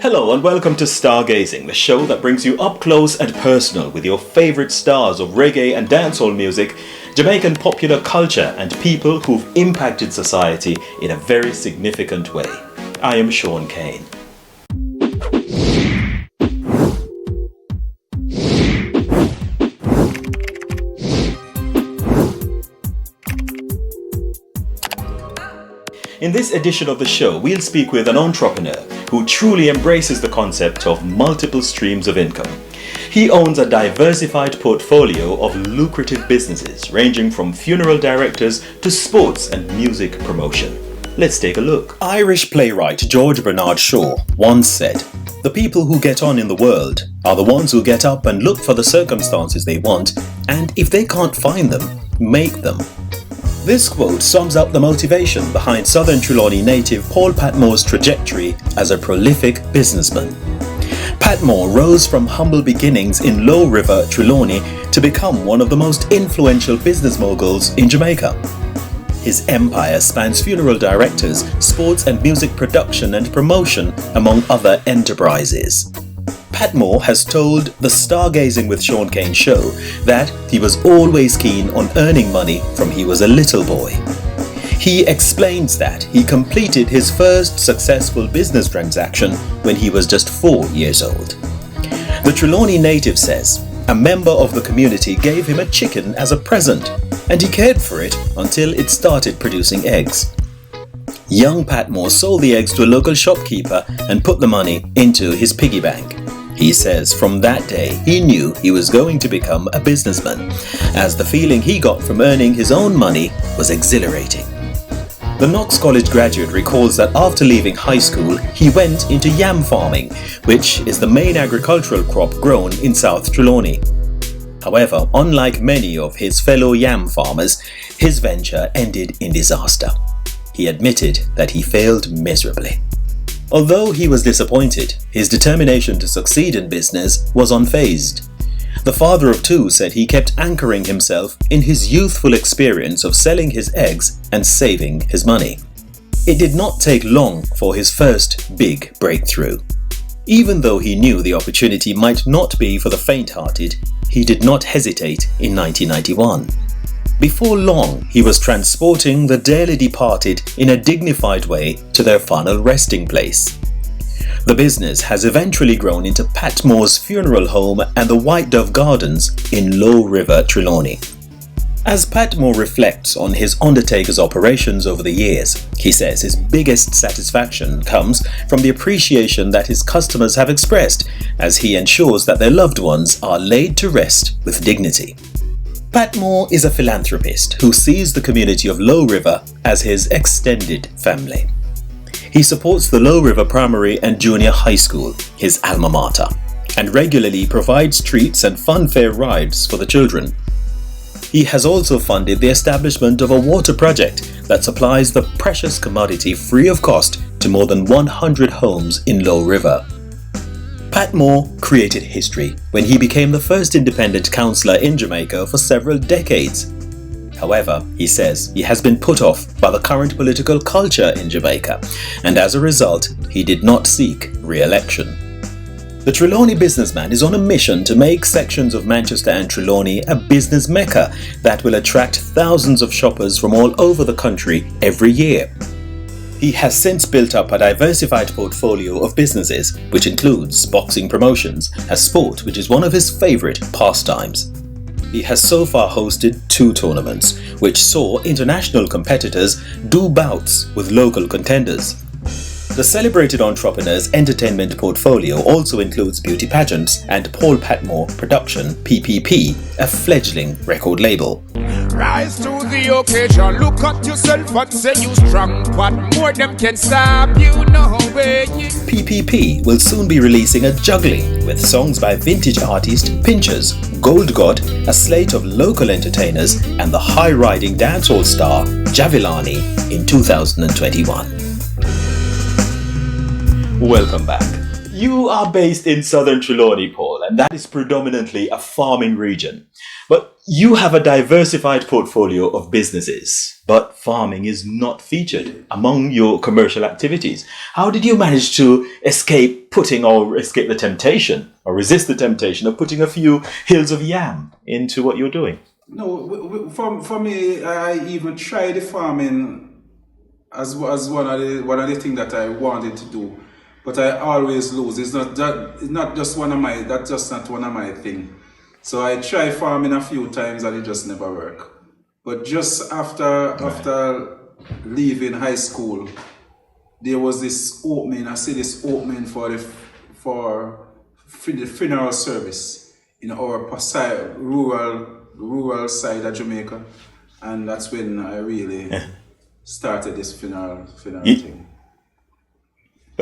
Hello and welcome to Stargazing, the show that brings you up close and personal with your favourite stars of reggae and dancehall music, Jamaican popular culture and people who've impacted society in a very significant way. I am Shaun Cain. In this edition of the show, we'll speak with an entrepreneur who truly embraces the concept of multiple streams of income. He owns a diversified portfolio of lucrative businesses, ranging from funeral directors to sports and music promotion. Let's take a look. Irish playwright George Bernard Shaw once said, "The people who get on in the world are the ones who get up and look for the circumstances they want, and if they can't find them, make them." This quote sums up the motivation behind Southern Trelawny native Paul Patmore's trajectory as a prolific businessman. Patmore rose from humble beginnings in Lowe River, Trelawny, to become one of the most influential business moguls in Jamaica. His empire spans funeral directors, sports and music production and promotion, among other enterprises. Patmore has told the Stargazing with Shaun Cain show that he was always keen on earning money from he was a little boy. He explains that he completed his first successful business transaction when he was just 4 years old. The Trelawny native says a member of the community gave him a chicken as a present, and he cared for it until it started producing eggs. Young Patmore sold the eggs to a local shopkeeper and put the money into his piggy bank. He says from that day he knew he was going to become a businessman, as the feeling he got from earning his own money was exhilarating. The Knox College graduate recalls that after leaving high school he went into yam farming, which is the main agricultural crop grown in South Trelawny. However, unlike many of his fellow yam farmers, his venture ended in disaster. He admitted that he failed miserably. Although he was disappointed, his determination to succeed in business was unfazed. The father of two said he kept anchoring himself in his youthful experience of selling his eggs and saving his money. It did not take long for his first big breakthrough. Even though he knew the opportunity might not be for the faint-hearted, he did not hesitate in 1991. Before long, he was transporting the dearly departed in a dignified way to their final resting place. The business has eventually grown into Patmore's funeral home and the White Dove Gardens in Lowe River, Trelawny. As Patmore reflects on his undertaker's operations over the years, he says his biggest satisfaction comes from the appreciation that his customers have expressed as he ensures that their loved ones are laid to rest with dignity. Patmore is a philanthropist who sees the community of Lowe River as his extended family. He supports the Lowe River Primary and Junior High School, his alma mater, and regularly provides treats and funfair rides for the children. He has also funded the establishment of a water project that supplies the precious commodity free of cost to more than 100 homes in Lowe River. Patmore created history when he became the first independent councillor in Jamaica for several decades. However, he says he has been put off by the current political culture in Jamaica, and as a result, he did not seek re-election. The Trelawny businessman is on a mission to make sections of Manchester and Trelawny a business mecca that will attract thousands of shoppers from all over the country every year. He has since built up a diversified portfolio of businesses, which includes boxing promotions, a sport which is one of his favourite pastimes. He has so far hosted 2 tournaments, which saw international competitors do bouts with local contenders. The celebrated entrepreneur's entertainment portfolio also includes beauty pageants and Paul Patmore Production, PPP, a fledgling record label. Rise to the occasion, look at yourself and say you strong. What more them can stop you, no way. PPP will soon be releasing a juggling with songs by vintage artist Pinchers, Gold God, a slate of local entertainers, and the high-riding dancehall star Trelawny in 2021. Welcome back. You are based in Southern Trelawny, Paul, and that is predominantly a farming region. But you have a diversified portfolio of businesses, but farming is not featured among your commercial activities. How did you manage to escape the temptation or resist the temptation of putting a few hills of yam into what you're doing? No, for me, I even tried the farming as one of the things that I wanted to do, but I always lose. It's not just one of my thing. So I tried farming a few times and it just never worked. But just after leaving high school, there was this opening. I see this opening for the funeral service in our rural side of Jamaica, and that's when I really started this funeral thing.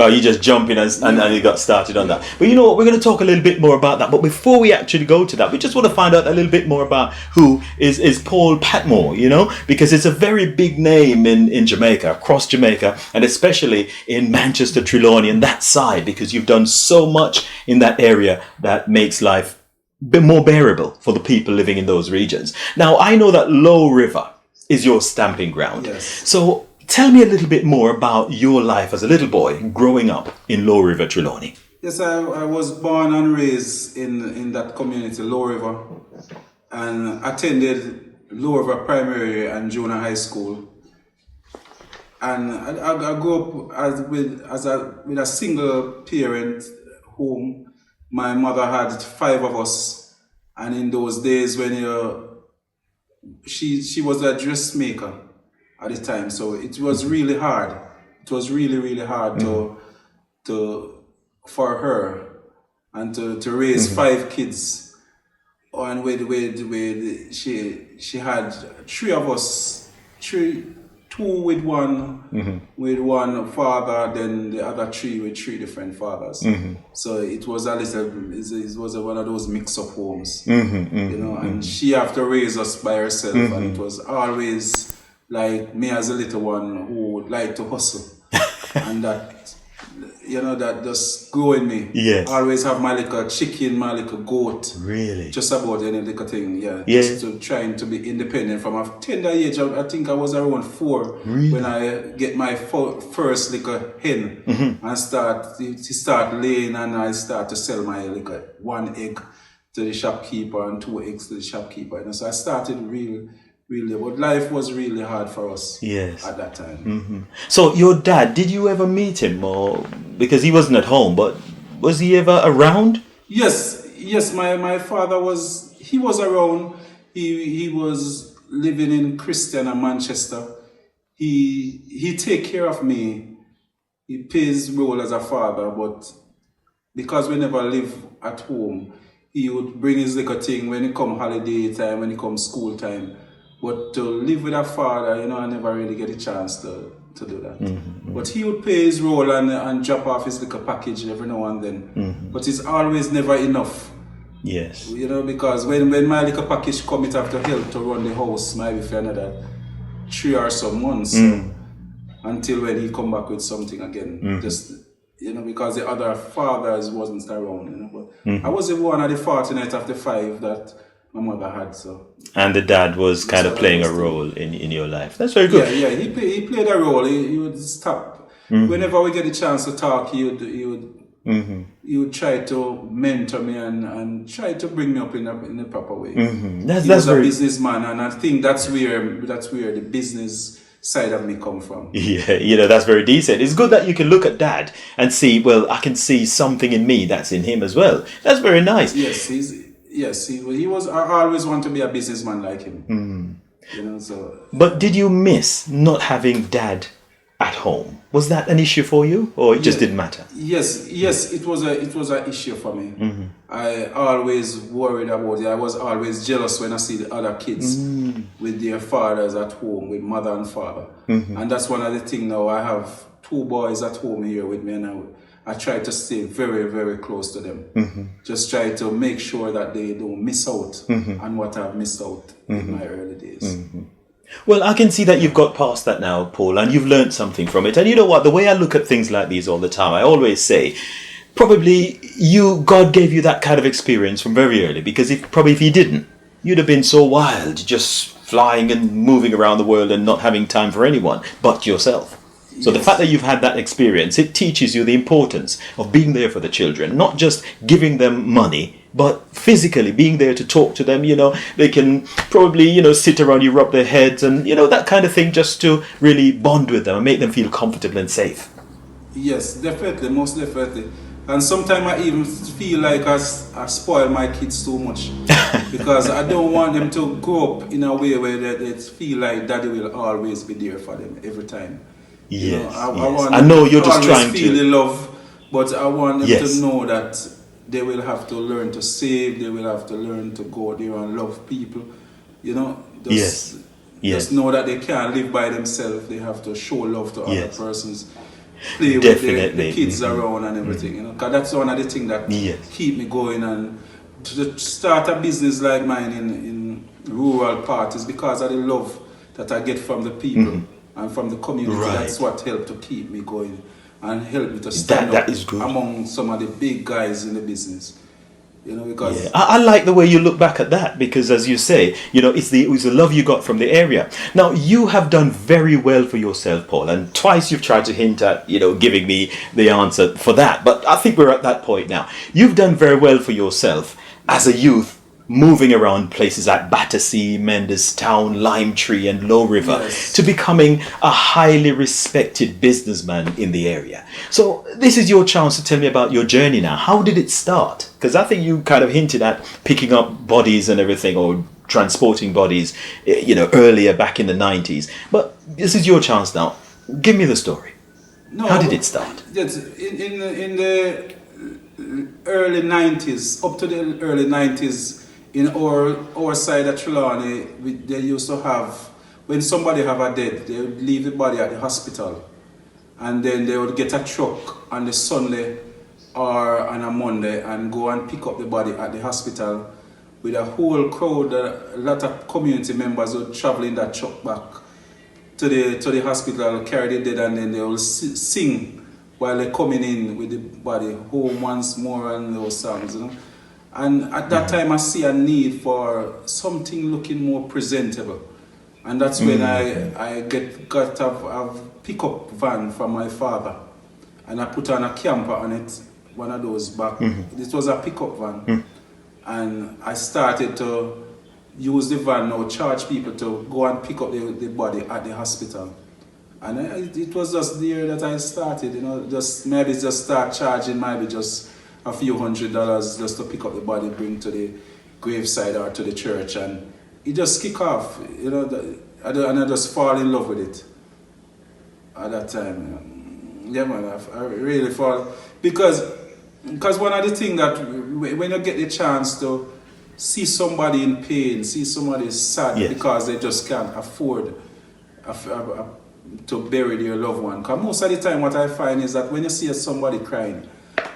Oh, you just jump in and you got started on that. But you know what, we're going to talk a little bit more about that. But before we actually go to that, we just want to find out a little bit more about who is Paul Patmore, you know, because it's a very big name in Jamaica, across Jamaica, and especially in Manchester, Trelawny, and that side, because you've done so much in that area that makes life more bearable for the people living in those regions. Now, I know that Lowe River is your stamping ground. Yes. So tell me a little bit more about your life as a little boy growing up in Lowe River, Trelawny. Yes, I was born and raised in that community, Lowe River, and attended Lowe River Primary and Junior High School. And I grew up with a single parent home. My mother had 5 of us, and in those days when she was a dressmaker at the time, so it was really hard. It was really hard for her and to raise 5 kids. And with she had 3 of us, 2 with one father, then the other 3 with 3 different fathers. So it was it was one of those mix-up homes, you know. And she had to raise us by herself, and it was always like me as a little one who would like to hustle, and that, you know, that just grew in me. Yes. Always have my little chicken, my little goat. Really? Just about any little thing, yeah. Yeah. Just to trying to be independent from a tender age. I think I was around 4 when I get my first little hen and start laying, and I start to sell my little 1 egg to the shopkeeper and 2 eggs to the shopkeeper. And so I started really, but life was really hard for us at that time. So your dad, did you ever meet him, or because he wasn't at home, but was he ever around? Yes. My father was around. He was living in Christian and Manchester. He take care of me. He plays role as a father, but because we never live at home, he would bring his little thing when it come holiday time, when it come school time. But to live with a father, you know, I never really get a chance to do that. But he would play his role and drop off his little package every now and then. But it's always never enough. Yes. You know, because when my little package come, it have to help to run the house maybe for another 3 or some months. Until when he come back with something again. Just, you know, because the other fathers wasn't around, you know. But I was the one of the fortunate of the 5 that my mother had, so. And the dad was kind of playing a role in your life. That's very good. Yeah, he played a role. He would stop. Whenever we get a chance to talk, he would try to mentor me and try to bring me up in a proper way. He was a businessman, and I think that's where the business side of me come from. Yeah, you know, that's very decent. It's good that you can look at dad and see, well, I can see something in me that's in him as well. That's very nice. Yes, he was. I always want to be a businessman like him. You know, so. But did you miss not having dad at home? Was that an issue for you, or it just didn't matter? Yes, it was an issue for me. I always worried about it. I was always jealous when I see the other kids with their fathers at home, with mother and father. And that's one of the things now. I have 2 boys at home here with me, and I try to stay very, very close to them. Just try to make sure that they don't miss out on what I've missed out in my early days. Well, I can see that you've got past that now, Paul, and you've learned something from it. And you know what? The way I look at things like these all the time, I always say, probably God gave you that kind of experience from very early, because if he didn't, you'd have been so wild, just flying and moving around the world and not having time for anyone but yourself. So the fact that you've had that experience, it teaches you the importance of being there for the children, not just giving them money, but physically being there to talk to them. They can probably, sit around you, rub their heads and, that kind of thing, just to really bond with them and make them feel comfortable and safe. Yes, definitely, most definitely. And sometimes I even feel like I spoil my kids too much because I don't want them to grow up in a way where they feel like daddy will always be there for them every time. Yes, I yes. want I know you're just trying feel to the love, but I want them Yes. to know that they will have to learn to save. They will have to learn to go there and love people. Yes. Just know that they can't live by themselves. They have to show love to Yes. other persons. Play with Definitely. the kids around and everything. Because that's one of the things that Yes. keep me going. And to start a business like mine in rural parts is because of the love that I get from the people. And from the community. Right. That's what helped to keep me going and help me to stand That up is good. among some of the big guys in the business. Because Yeah, I like the way you look back at that because, as you say, it was the love you got from the area. Now, you have done very well for yourself, Paul, and twice you've tried to hint at, giving me the answer for that. But I think we're at that point now. You've done very well for yourself as a youth, moving around places like Battersea, Mendestown, Lime Tree and Lowe River Yes. to becoming a highly respected businessman in the area. So this is your chance to tell me about your journey now. How did it start? Because I think you kind of hinted at picking up bodies and everything, or transporting bodies, earlier back in the 90s. But this is your chance now. Give me the story. How did it start? In the early 90s, up to the early 90s, in our side of Trelawny, they used to have, when somebody have a dead, they would leave the body at the hospital. And then they would get a truck on the Sunday or on a Monday and go and pick up the body at the hospital with a whole crowd. A lot of community members would travel in that truck back to the hospital, carry the dead, and then they will sing while they're coming in with the body home once more and those songs. And at that time I see a need for something looking more presentable. And that's when I got a pickup van from my father. And I put on a camper on it, one of those back. This was a pickup van. And I started to use the van now, charge people to go and pick up the body at the hospital. And it was just there that I started, just start charging maybe just a few $100 just to pick up the body, bring to the graveside or to the church, and it just kick off, and I just fall in love with it at that time. Yeah, man, I really fall, because one of the things that when you get the chance to see somebody in pain, see somebody sad because they just can't afford to bury their loved one. Because most of the time what I find is that when you see somebody crying,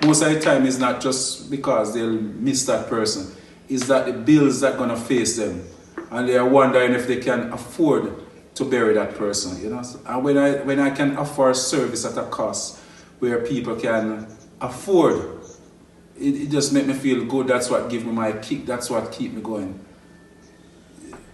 most of the time it's not just because they'll miss that person. It's that the bills that gonna face them, and they are wondering if they can afford to bury that person. And when I can offer a service at a cost where people can afford, it just makes me feel good. That's what gives me my kick. That's what keeps me going.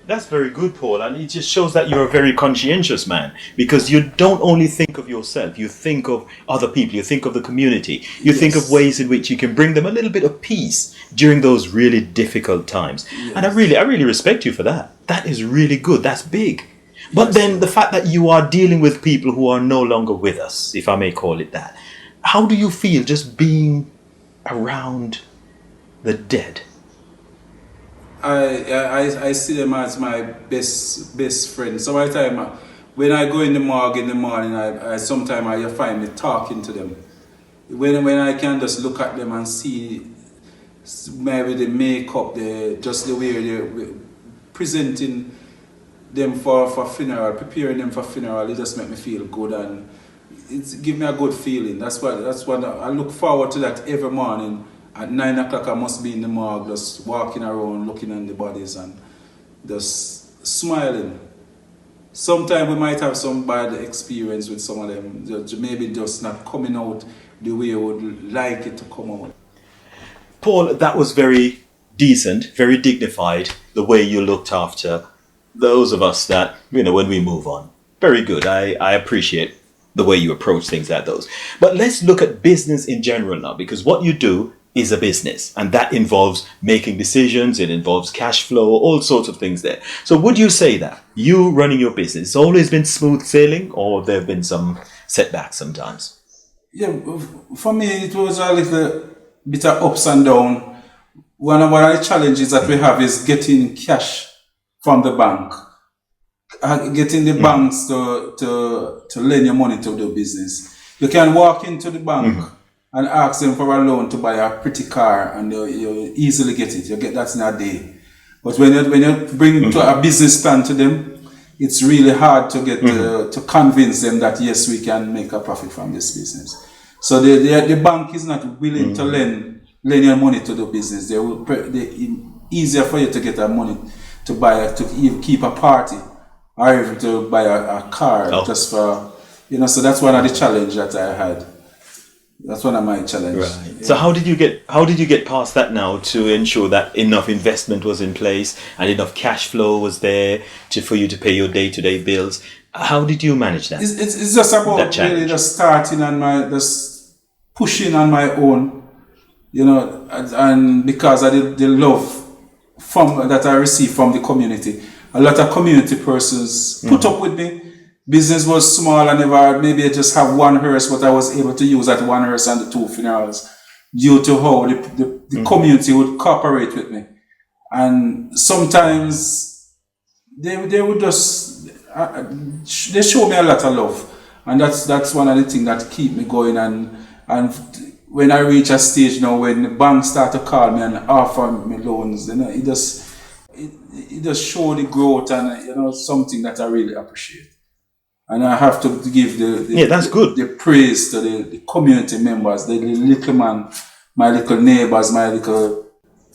That's very good, Paul, and it just shows that you're a very conscientious man, because you don't only think of yourself, you think of other people, you think of the community, you think of ways in which you can bring them a little bit of peace during those really difficult times. And I really respect you for that. That is really good. That's big. But then the fact that you are dealing with people who are no longer with us, if I may call it that, how do you feel just being around the dead? I see them as my best friend. So by the time when I go in the morgue in the morning, sometimes I find me talking to them. When I can just look at them and see maybe the makeup, just the way they're presenting them for funeral, preparing them for funeral, it just make me feel good, and it give me a good feeling. That's what I look forward to, that every morning. At 9 o'clock I must be in the morgue, just walking around, looking at the bodies and just smiling. Sometimes we might have some bad experience with some of them, maybe just not coming out the way I would like it to come out. Paul, that was very decent, very dignified, the way you looked after those of us that, when we move on. Very good. I appreciate the way you approach things like those. But let's look at business in general now, because what you do is a business, and that involves making decisions. It involves cash flow, all sorts of things there. So would you say that you running your business, it's always been smooth sailing, or there have been some setbacks sometimes? Yeah, for me, it was a little bit of ups and downs. One of the challenges that we have is getting cash from the bank. Getting the banks to lend your money to do business. You can walk into the bank and ask them for a loan to buy a pretty car, and you easily get it. You get that in a day. But when you bring to a business plan to them, it's really hard to get to convince them that yes, we can make a profit from this business. So the bank is not willing to lend your money to do business. They easier for you to get that money to buy to even keep a party, or even to buy a car just for So that's one of the challenges that I had. That's one of my challenges. Right. Yeah. So how did you get past that now to ensure that enough investment was in place and enough cash flow was there for you to pay your day-to-day bills? How did you manage that? It's just about really just starting and just pushing on my own, and because I did the love that I received from the community. A lot of community persons put up with me. Business was small. Maybe I just have one hearse, but I was able to use that one hearse and the 2 funerals due to how the community would cooperate with me. And sometimes they would just, they show me a lot of love. And that's one of the things that keep me going. And when I reach a stage now, when the bank start to call me and offer me loans, it just show the growth and, something that I really appreciate. And I have to give the praise to the community members, the little man, my little neighbors, my little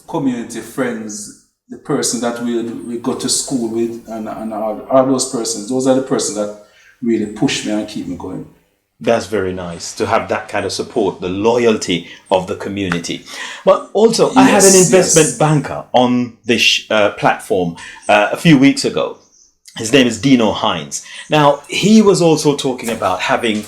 community friends, the person that we go to school with, and all those persons. Those are the persons that really push me and keep me going. That's very nice to have that kind of support, the loyalty of the community. But also, I had an investment banker on this platform a few weeks ago. His name is Dino Hines. Now, he was also talking about having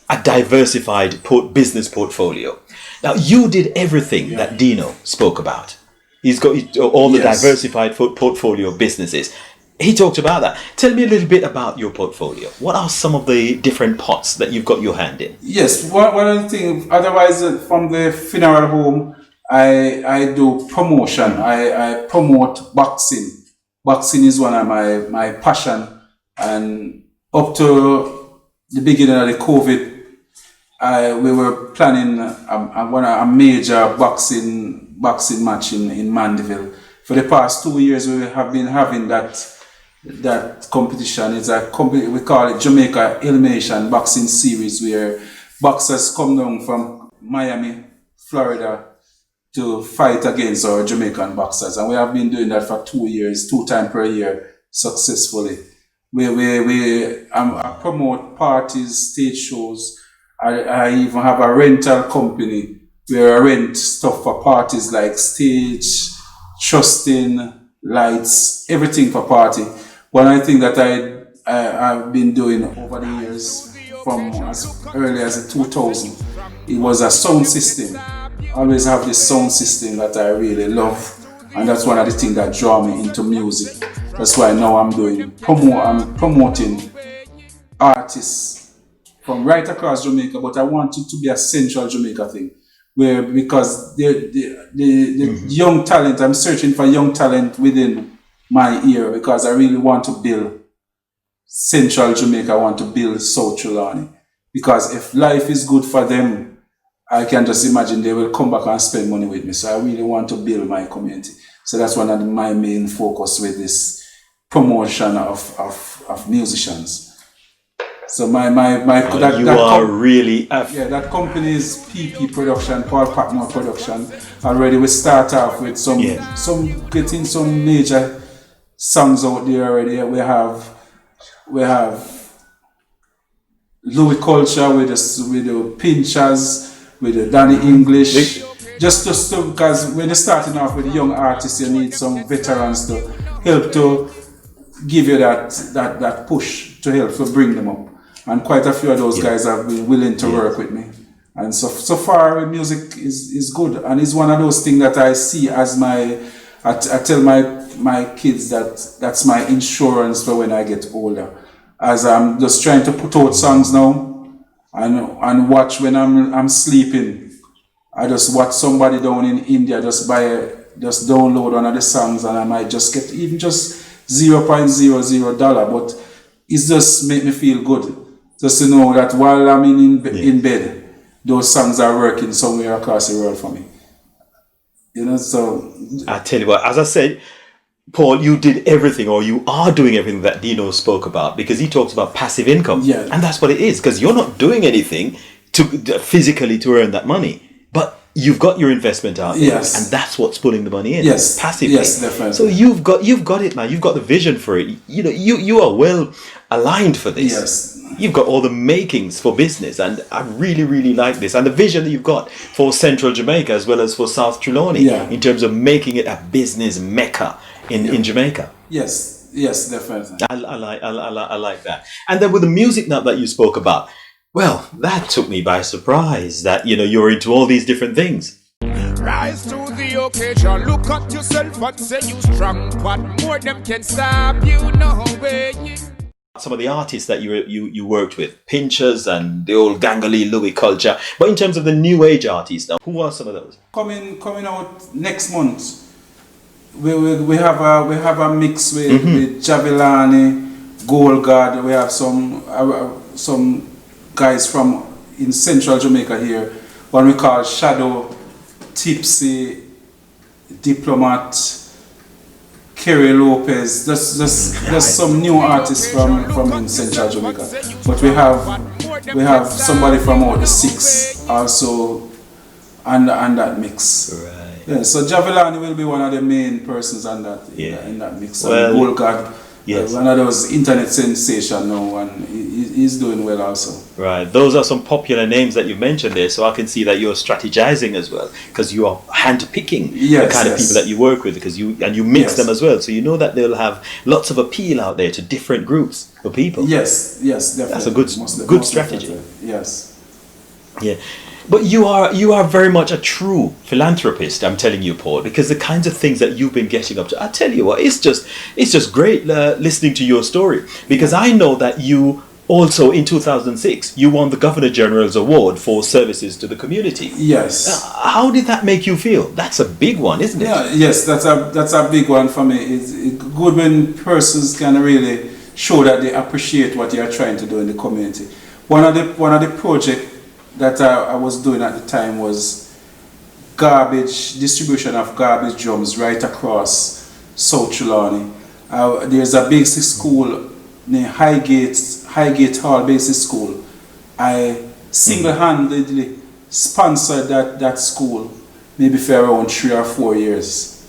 a diversified business portfolio. Now, you did everything that Dino spoke about. He's got all the diversified portfolio of businesses. He talked about that. Tell me a little bit about your portfolio. What are some of the different pots that you've got your hand in? Yes, one of the things, otherwise from the funeral home, I do promotion. I promote boxing. Boxing is one of my passion, and up to the beginning of the COVID, we were planning a major boxing match in Mandeville. For the past 2 years, we have been having that competition. It's we call it Jamaica Elimination Boxing Series, where boxers come down from Miami, Florida, to fight against our Jamaican boxers, and we have been doing that for 2 years, 2 times per year, successfully. I promote parties, stage shows. I even have a rental company where I rent stuff for parties like stage, trusting, lights, everything for party. One of the things that I've been doing over the years, from as early as 2000, it was a sound system. I always have this sound system that I really love, and that's one of the things that draw me into music. That's why now I'm promoting artists from right across Jamaica, but I want it to be a central Jamaica thing, because the young talent, I'm searching for young talent within my ear, because I really want to build central Jamaica. I want to build South Trelawny, because if life is good for them, I can just imagine they will come back and spend money with me. So I really want to build my community. So that's one of my main focus with this promotion of musicians. So that company is PP Production, Paul Patmore Production. Already we start off with getting some major songs out there already. We have Louis Culture with the Pinchers, with the Danny English, just to, because when you're starting off with a young artist, you need some veterans to help to give you that push to help to bring them up. And quite a few of those guys have been willing to work with me. And so far, music is good, and it's one of those things that I see as I tell my kids that's my insurance for when I get older. As I'm just trying to put out songs now, and watch when I'm sleeping. I just watch somebody down in India just download one of the songs, and I might just get even just $0.00, but it's just make me feel good. Just to know that while I'm in bed, those songs are working somewhere across the world for me. You know, so I tell you what, as I said, Paul, you did everything, or you are doing everything that Dino spoke about, because he talks about passive income. Yeah. And that's what it is, because you're not doing anything to physically to earn that money, but you've got your investment out there, yes, and that's what's pulling the money in. Yes, passively. Yes, definitely. So you've got it, man. You've got the vision for it. You know, you are well aligned for this. Yes. You've got all the makings for business, and I really, really like this. And the vision that you've got for Central Jamaica as well as for South Trelawny, in terms of making it a business mecca in Jamaica. Yes, definitely. I like that. And then with the music now that you spoke about, well, that took me by surprise that, you're into all these different things. Rise to the occasion, look at yourself and say you strong. What more them can stop you, no way. Some of the artists that you worked with, Pinchers and the old Gangalee Louis culture. But in terms of the new age artists now, who are some of those? Coming out next month, we have a mix with Javelani, Gold God. We have some guys from in Central Jamaica here. One we call Shadow, Tipsy, Diplomat, Kerry Lopez. There's some new artists from in Central Jamaica, but we have somebody from out the Six also, and that mix. Right. Yeah. So Javelani will be one of the main persons on that in that mix. Well, Gold God, yes, one of those internet sensation now, and he's doing well also. Right. Those are some popular names that you mentioned there, so I can see that you're strategizing as well, because you are handpicking the kind of people that you work with, because you mix them as well, so you know that they'll have lots of appeal out there to different groups of people. Yes, definitely. That's a good strategy. Definitely. Yes. Yeah. But you are very much a true philanthropist, I'm telling you, Paul, because the kinds of things that you've been getting up to, I tell you what, it's just great listening to your story, because I know that you also in 2006 you won the Governor General's Award for services to the community. Yes. How did that make you feel? That's a big one, isn't it? Yeah. Yes, that's a big one for me. It's good when persons can really show that they appreciate what you are trying to do in the community. One of the projects that I was doing at the time was distribution of garbage drums right across South Trelawny. There's a basic school named Highgate Hall Basic School. I single-handedly sponsored that school maybe for around 3 or 4 years.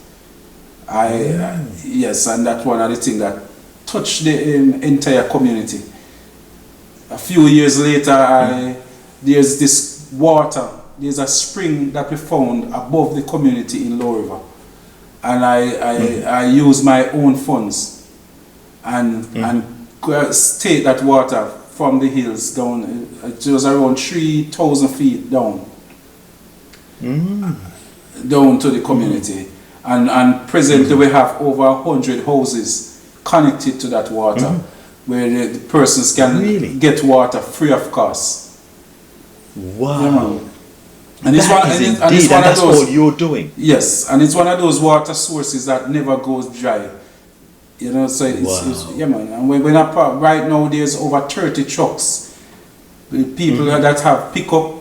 Yes, and that's one of the things that touched the entire community. A few years later, there's this water, there's a spring that we found above the community in Lowe River, and I used my own funds and take that water from the hills down. It was around 3,000 feet down to the community, and presently we have over 100 houses connected to that water, where the persons can get water free of cost. Wow. Yeah, and it's one of those, all you're doing. Yes, and it's one of those water sources that never goes dry. So it's yeah, man. And when right now there's over 30 trucks. The people that have pickup,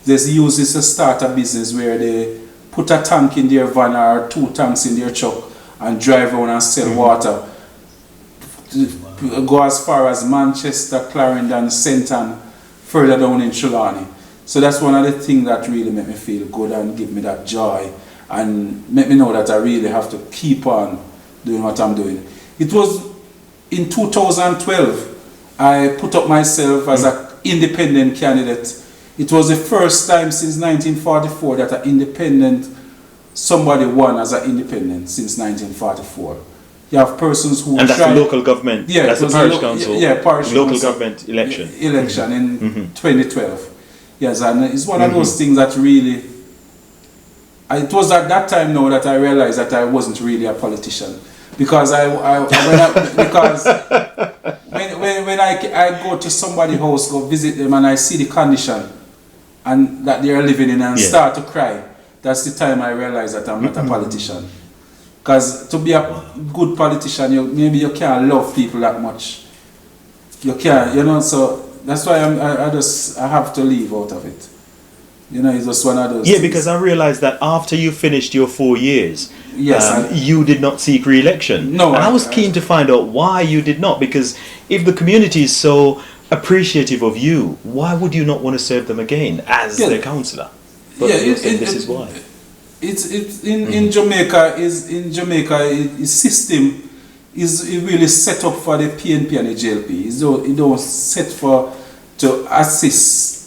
they use this to start a business where they put a tank in their van or 2 tanks in their truck and drive around and sell water. Go as far as Manchester, Clarendon, Senton, further down in Trelawny. So that's one of the things that really make me feel good and give me that joy and make me know that I really have to keep on doing what I'm doing. It was in 2012 I put up myself as an independent candidate It was the first time since 1944 that an independent, somebody won as an independent since 1944. You have persons who... And that's the local government, that's the parish council, parish local council government election. Election in 2012. Yes, and it's one of those things that really... It was at that time now that I realized that I wasn't really a politician. Because when I go to somebody's house, go visit them, and I see the condition and that they are living in and start to cry, that's the time I realize that I'm not a politician. Because to be a good politician, maybe you can't love people that much. You can't, so that's why I have to leave out of it. It's just one of those things. Because I realized that after you finished your 4 years, you did not seek re-election. No. And I was keen to find out why you did not, because if the community is so appreciative of you, why would you not want to serve them again as their councillor? But this is why. It's in Jamaica. Its system is really set up for the PNP and the JLP. It don't set to assist.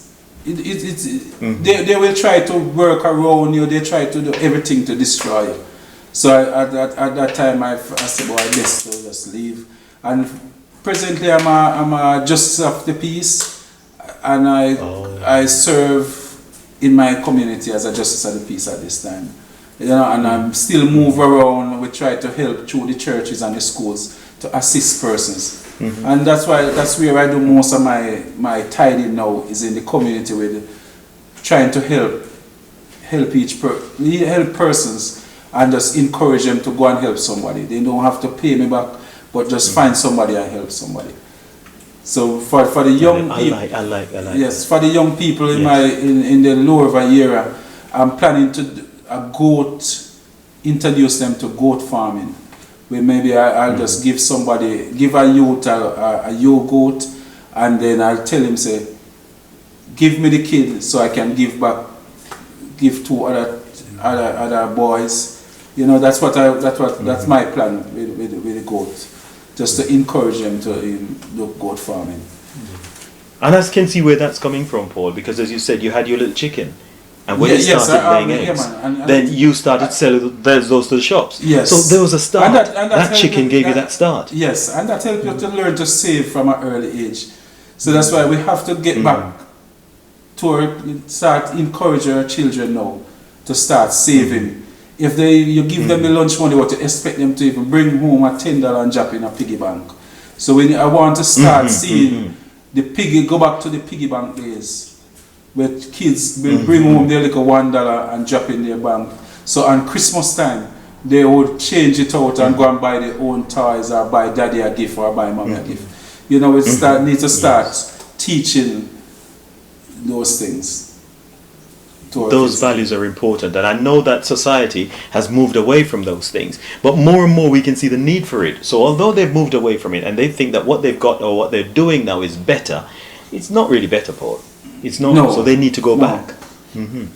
They will try to work around you. They try to do everything to destroy you. So at that time I said, well, I best to just leave. And presently I'm a justice of the peace, and I serve in my community as a justice of the peace at this time. And I'm still move around. We try to help through the churches and the schools to assist persons. And that's where I do most of my tidying now, is in the community, with trying to help persons and just encourage them to go and help somebody. They don't have to pay me back, but just find somebody and help somebody. So for the young people, I like. Yes, for the young people in the Lowe River area, I'm planning to introduce them to goat farming. Where maybe I'll just give a youth a yo goat, and then I'll tell him, say, give me the kid so I can give to other boys. That's my plan with the goat. Just to encourage them to do goat farming. And I can see where that's coming from, Paul, because as you said, you had your little chicken. And when you started laying eggs, then you started selling those to the shops. Yes. So there was a start. And that chicken gave you that start. Yes, and that helped you to learn to save from an early age. So that's why we have to get back to start encouraging our children now to start saving. If you give them the lunch money, what you expect them to even bring home a $10 and drop in a piggy bank. So I want to start seeing the piggy, go back to the piggy bank days, where kids will bring home their little $1 and drop in their bank. So on Christmas time, they would change it out and go and buy their own toys, or buy daddy a gift, or buy mommy a gift. We need to start teaching those things. Those values are important, and I know that society has moved away from those things, but more and more we can see the need for it. So although they've moved away from it and they think that what they've got or what they're doing now is better, it's not really better, Paul. It's not. No, so they need to go back.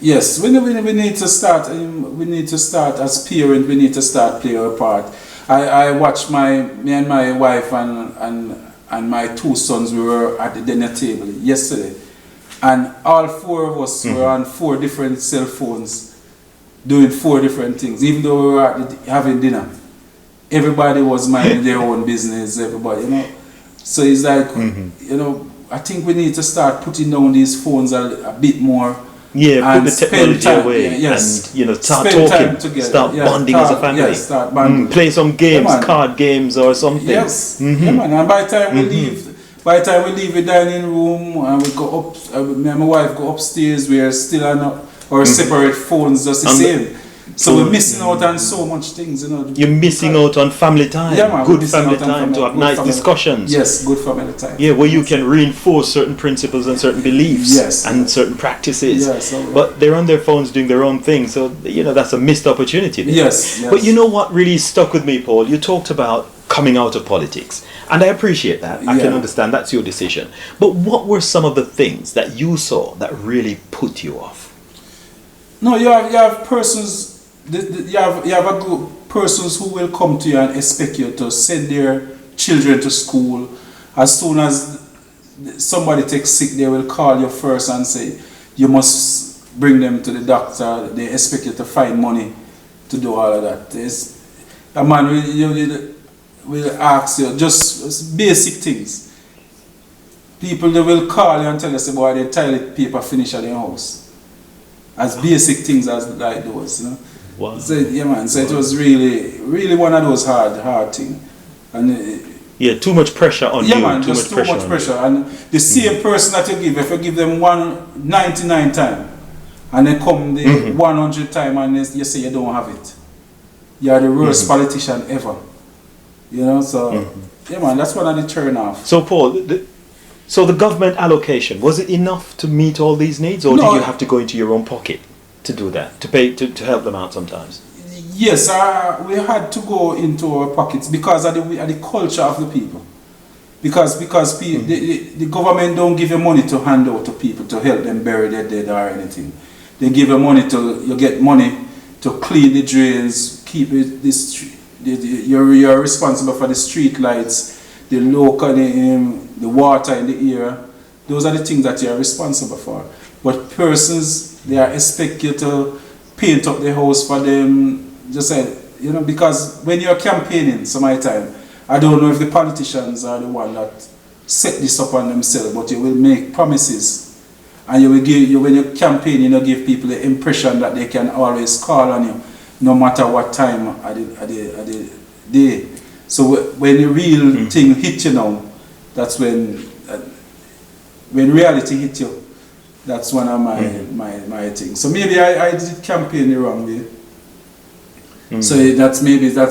Yes, we need to start. We need to start as parents. We need to start playing our part. I watched me and my wife and my two sons. We were at the dinner table yesterday, and all four of us were on 4 different cell phones, doing 4 different things. Even though we were having dinner, everybody was minding their own business. Everybody, So it's like, I think we need to start putting down these phones a bit more. Yeah, put the technology away and start talking, start bonding as a family. Yes, start bonding. Play some games, card games or something. Yes, and by the time we leave the dining room and we go up, me and my wife go upstairs, we are still on our separate phones, just the same. So we're missing out on so much things, You're missing out on family time, good family time to have nice discussions. Yes, good family time. Yeah, where you can reinforce certain principles and certain beliefs and certain practices. Yes, but they're on their phones doing their own thing, so that's a missed opportunity there. Yes. But you know what really stuck with me, Paul? You talked about coming out of politics, and I appreciate that. I can understand that's your decision. But what were some of the things that you saw that really put you off? No, you have persons. You have a group persons who will come to you and expect you to send their children to school. As soon as somebody takes sick, they will call you first and say, you must bring them to the doctor. They expect you to find money to do all of that. A man will ask you just basic things. People, they will call you and tell us about the toilet paper finish at their house. As basic things as like those, you know. Wow. So, yeah, man. So it was really one of those hard things. And too much pressure on you. Yeah, man, just too much pressure. And the same person that you give, if you give them 199 times, and they come the 100 times and you say you don't have it, you are the worst politician ever. You know, so yeah, man, that's one of the turn off. So, Paul, so the government allocation, was it enough to meet all these needs, or did you have to go into your own pocket to do that, to pay to help them out sometimes? Yes, we had to go into our pockets because of the culture of the people. Because the government don't give you money to hand out to people to help them bury their dead or anything. They give you money you get money to clean the drains, keep it you're responsible for the street lights, the local, the water in the air. Those are the things that you're responsible for. But persons, they are expect you to paint up the house for them. Just say, you know, because when you're campaigning some of the time, I don't know if the politicians are the one that set this up on themselves, but you will make promises, and you will give when you're campaigning, you give people the impression that they can always call on you, no matter what time of the day. So when the real thing hit you now, that's when reality hit you. That's one of my things. So maybe I did campaign the wrong way. So that's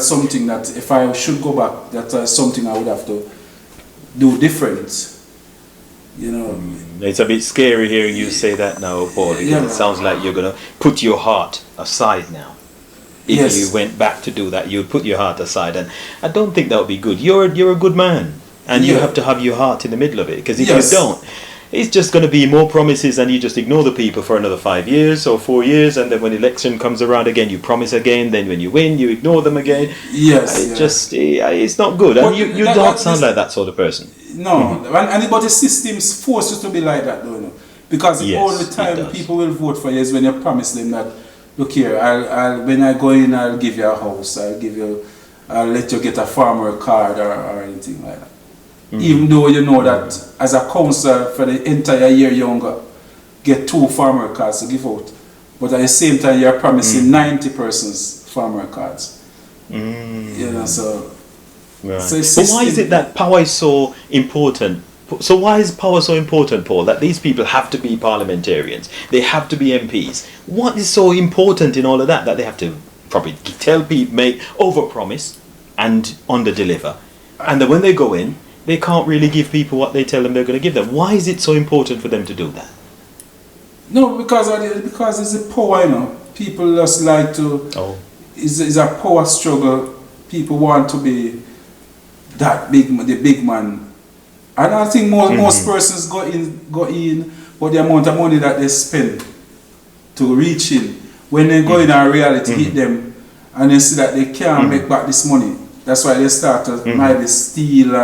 something that if I should go back, that's something I would have to do different. You know. It's a bit scary hearing you say that now, Paul, because it sounds like you're going to put your heart aside now. If you went back to do that, you'd put your heart aside, and I don't think that would be good. You're a good man, and you have to have your heart in the middle of it, because if you don't, it's just going to be more promises, and you just ignore the people for another 5 years or 4 years, and then when election comes around again, you promise again. Then when you win, you ignore them again. It's not good. And you don't sound like that sort of person. No, but the system's forced you to be like that, though. Because all the time people will vote for you is when you promise them that, look here, when I go in, I'll give you a house. I'll let you get a farmer card or anything like that. Even though you know that as a councillor for the entire year you don't get 2 farmer cards to give out. But at the same time you're promising 90 persons farmer cards. You know, so... Right. But why is it that power is so important? So why is power so important, Paul, that these people have to be parliamentarians? They have to be MPs. What is so important in all of that they have to probably tell people, make overpromise and underdeliver? And then when they go in, they can't really give people what they tell them they're going to give them. Why is it so important for them to do that? No, because it's a power, you know. People just like to... It's a power struggle. People want to be that big, the big man. And I think most persons go in, but the amount of money that they spend to reach in, when they go in and reality hit them, and they see that they can't make back this money. That's why they start to maybe steal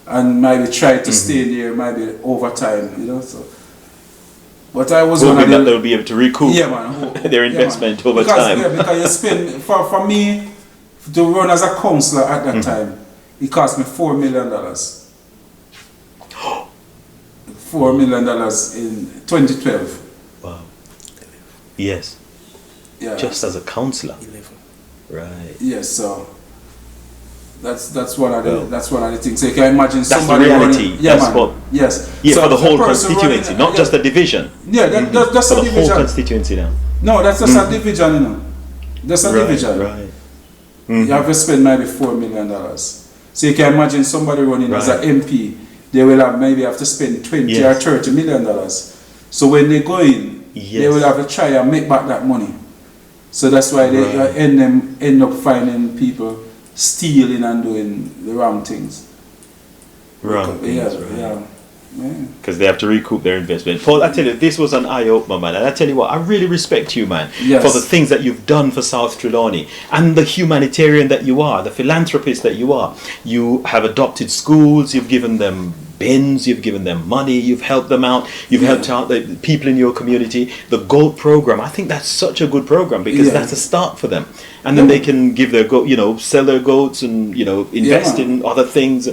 and maybe try to stay there, maybe over time, you know. So, but I was hoping that they'll be able to recoup their investment over time. Yeah, because you spend for me to run as a councillor at that time, it cost me $4 million. $4 million in 2012. Wow. Yes. Yeah. Just as a councillor. Right. Yes. So that's one of the things. So you can imagine somebody that's the reality. running. Yeah, man. Yes. So for the whole constituency, not just a division. Yeah, that's for a the division. whole constituency now. No, that's just a division, you know. That's a division. Right. You have to spend maybe $4 million. So you can imagine somebody running as an MP. They will have to spend $20 or $30 million. So when they go in, they will have to try and make back that money. So that's why they end up finding people stealing and doing the wrong things. Because they have to recoup their investment. Paul, I tell you, this was an eye-opener, man. And I tell you what, I really respect you, man, for the things that you've done for South Trelawny and the humanitarian that you are, the philanthropist that you are. You have adopted schools, you've given them bins, you've given them money, you've helped them out, you've helped out the people in your community. The goat program, I think that's such a good program because that's a start for them. And then they can give their goat, sell their goats and, invest in other things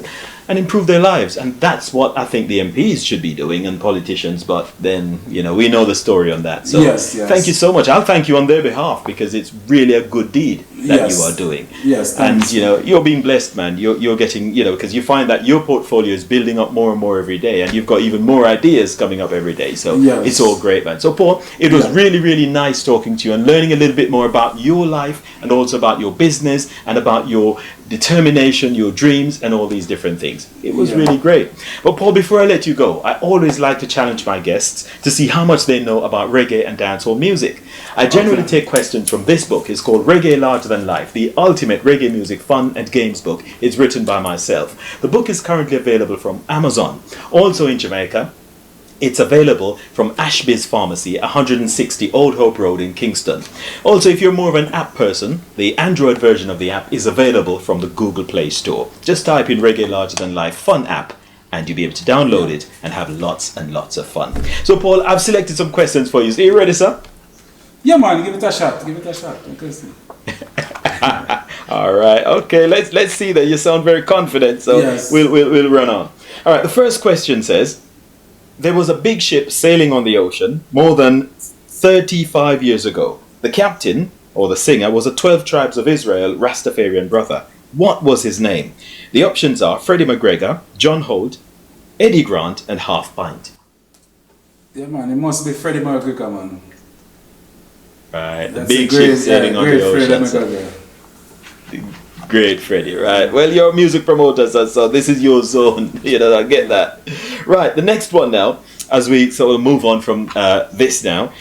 and improve their lives. And that's what I think the MPs should be doing and politicians. But then, we know the story on that. So thank you so much. I'll thank you on their behalf because it's really a good deed that you are doing. Yes. And, you're being blessed, man. You're getting, because you find that your portfolio is building up more and more every day. And you've got even more ideas coming up every day. So it's all great, man. So, Paul, it was really, really nice talking to you and learning a little bit more about your life and also about your business and about your determination, your dreams, and all these different things. It was really great. But Paul, before I let you go, I always like to challenge my guests to see how much they know about reggae and dancehall music. I generally take questions from this book. It's called Reggae Larger Than Life, the ultimate reggae music fun and games book. It's written by myself. The book is currently available from Amazon. Also in Jamaica, it's available from Ashby's Pharmacy, 160 Old Hope Road in Kingston. Also, if you're more of an app person, the Android version of the app is available from the Google Play Store. Just type in Reggae Larger Than Life Fun app and you'll be able to download it and have lots and lots of fun. So, Paul, I've selected some questions for you. Are you ready, sir? Yeah, man, give it a shot. Okay, all right, okay, let's see that. You sound very confident, so we'll run on. All right, the first question says, there was a big ship sailing on the ocean more than 35 years ago. The captain, or the singer, was a 12 Tribes of Israel Rastafarian brother. What was his name? The options are Freddie McGregor, John Holt, Eddie Grant, and Half Pint. Yeah, man, it must be Freddie McGregor, man. Right, the big ship sailing on the ocean. Great, Freddie. Right. Well, you're a music promoter, so this is your zone. I get that. Right. The next one now, as we sort of move on from this now.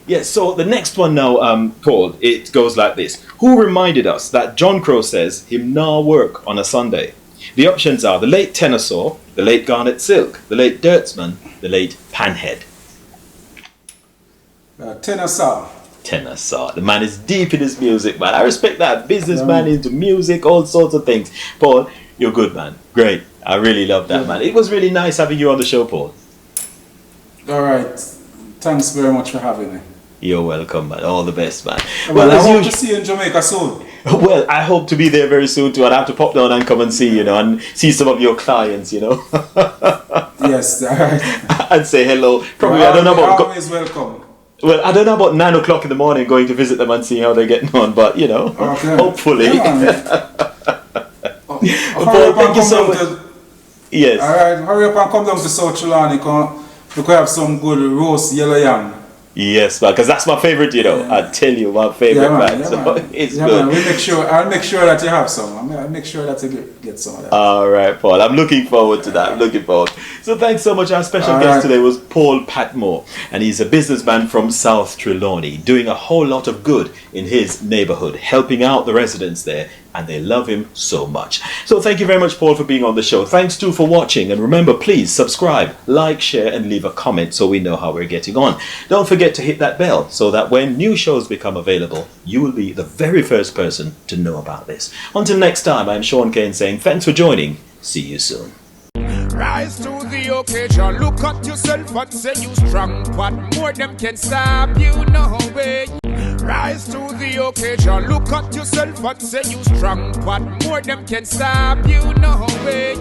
Yes. So the next one now, Paul, it goes like this. Who reminded us that John Crow says him nah work on a Sunday? The options are the late Tenorsaw, the late Garnet Silk, the late Dirtsman, the late Panhead. Tenorsaw. The man is deep in his music, man. I respect that. Businessman into music, all sorts of things. Paul, you're good, man. Great. I really love that, man. It was really nice having you on the show, Paul. All right. Thanks very much for having me. You're welcome, man. All the best, man. Well, I hope to see you in Jamaica soon. Well, I hope to be there very soon too. I'd have to pop down and come and see, and see some of your clients, Yes, all right. And say hello. Probably, I don't know about... Always welcome. Well, I don't know about 9 o'clock in the morning going to visit them and see how they're getting on, but hopefully. Hurry up and come down to, yes. Alright, hurry up and come down to South Trelawny because we have some good roast yellow yam. Yes, man, because that's my favorite, I tell you, my favorite, man. So it's good. Man. I'll make sure that you have some. I'll make sure that you get some of that. All right, Paul. I'm looking forward to that. So thanks so much. Our special guest today was Paul Patmore, and he's a businessman from South Trelawny, doing a whole lot of good in his neighborhood, helping out the residents there, and they love him so much. So thank you very much, Paul, for being on the show. Thanks too for watching, and remember, please subscribe, like, share, and leave a comment so we know how we're getting on. Don't forget to hit that bell so that when new shows become available, you will be the very first person to know about this. Until next time, I'm Shaun Cain saying thanks for joining. See you soon. Rise to the occasion, look at yourself and say you strong. What more them can stop you, no way. Rise to the occasion, look at yourself and say you strong. What more them can stop you, no way.